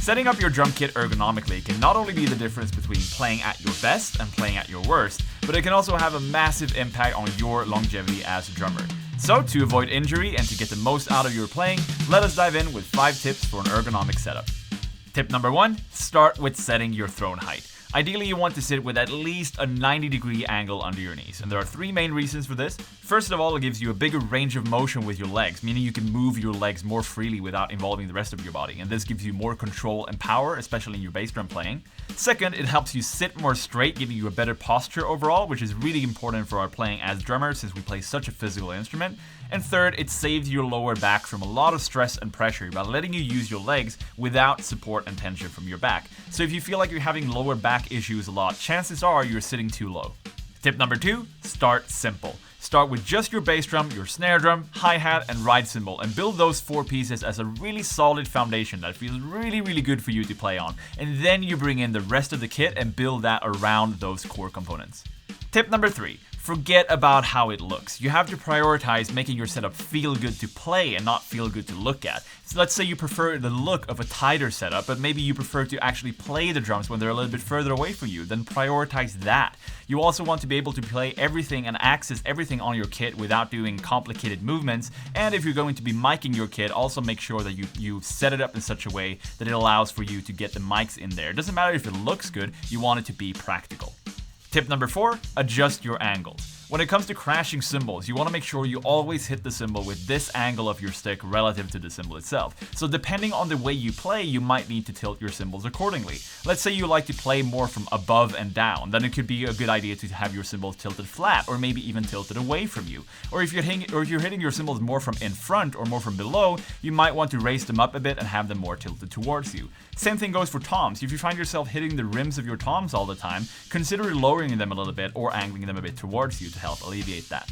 Setting up your drum kit ergonomically can not only be the difference between playing at your best and playing at your worst, but it can also have a massive impact on your longevity as a drummer. So, to avoid injury and to get the most out of your playing, let us dive in with 5 tips for an ergonomic setup. Tip number 1, start with setting your throne height. Ideally, you want to sit with at least a 90-degree angle under your knees, and there are 3 main reasons for this. First of all, it gives you a bigger range of motion with your legs, meaning you can move your legs more freely without involving the rest of your body, and this gives you more control and power, especially in your bass drum playing. Second, it helps you sit more straight, giving you a better posture overall, which is really important for our playing as drummers since we play such a physical instrument. And third, it saves your lower back from a lot of stress and pressure by letting you use your legs without support and tension from your back. So if you feel like you're having lower back issues a lot, chances are you're sitting too low. Tip number 2, start simple. Start with just your bass drum, your snare drum, hi-hat, and ride cymbal, and build those 4 pieces as a really solid foundation that feels really good for you to play on. And then you bring in the rest of the kit and build that around those core components. Tip number 3, forget about how it looks. You have to prioritize making your setup feel good to play and not feel good to look at. So let's say you prefer the look of a tighter setup, but maybe you prefer to actually play the drums when they're a little bit further away from you, then prioritize that. You also want to be able to play everything and access everything on your kit without doing complicated movements, and if you're going to be miking your kit, also make sure that you set it up in such a way that it allows for you to get the mics in there. It doesn't matter if it looks good, you want it to be practical. Tip number 4, adjust your angles. When it comes to crashing cymbals, you want to make sure you always hit the cymbal with this angle of your stick relative to the cymbal itself. So depending on the way you play, you might need to tilt your cymbals accordingly. Let's say you like to play more from above and down, then it could be a good idea to have your cymbals tilted flat, or maybe even tilted away from you. Or if you're hitting your cymbals more from in front or more from below, you might want to raise them up a bit and have them more tilted towards you. Same thing goes for toms. If you find yourself hitting the rims of your toms all the time, consider lowering them a little bit or angling them a bit towards you to help alleviate that.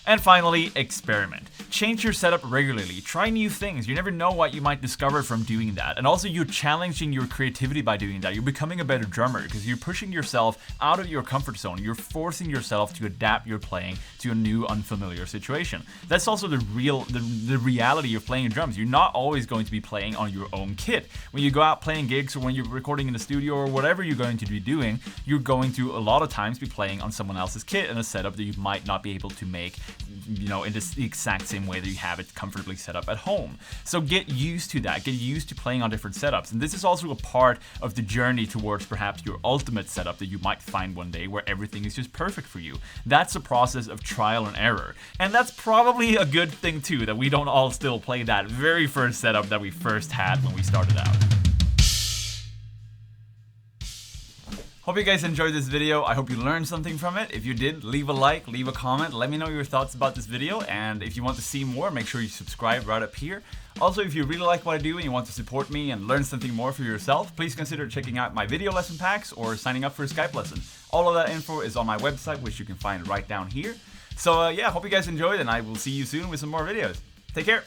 And finally, experiment. Change your setup regularly. Try new things. You never know what you might discover from doing that. And also, you're challenging your creativity by doing that. You're becoming a better drummer because you're pushing yourself out of your comfort zone. You're forcing yourself to adapt your playing to a new, unfamiliar situation. That's also the reality of playing drums. You're not always going to be playing on your own kit. When you go out playing gigs or when you're recording in the studio or whatever you're going to be doing, you're going to a lot of times be playing on someone else's kit in a setup that you might not be able to make, in the exact same way that you have it comfortably set up at home. So get used to that. Get used to playing on different setups. And this is also a part of the journey towards perhaps your ultimate setup that you might find one day where everything is just perfect for you. That's a process of trial and error. And that's probably a good thing too, that we don't all still play that very first setup that we first had when we started out. Hope you guys enjoyed this video. I hope you learned something from it. If you did, leave a like, leave a comment, let me know your thoughts about this video, and if you want to see more, make sure you subscribe right up here. Also, if you really like what I do and you want to support me and learn something more for yourself, please consider checking out my video lesson packs or signing up for a Skype lesson. All of that info is on my website, which you can find right down here. So yeah, hope you guys enjoyed, and I will see you soon with some more videos. Take care!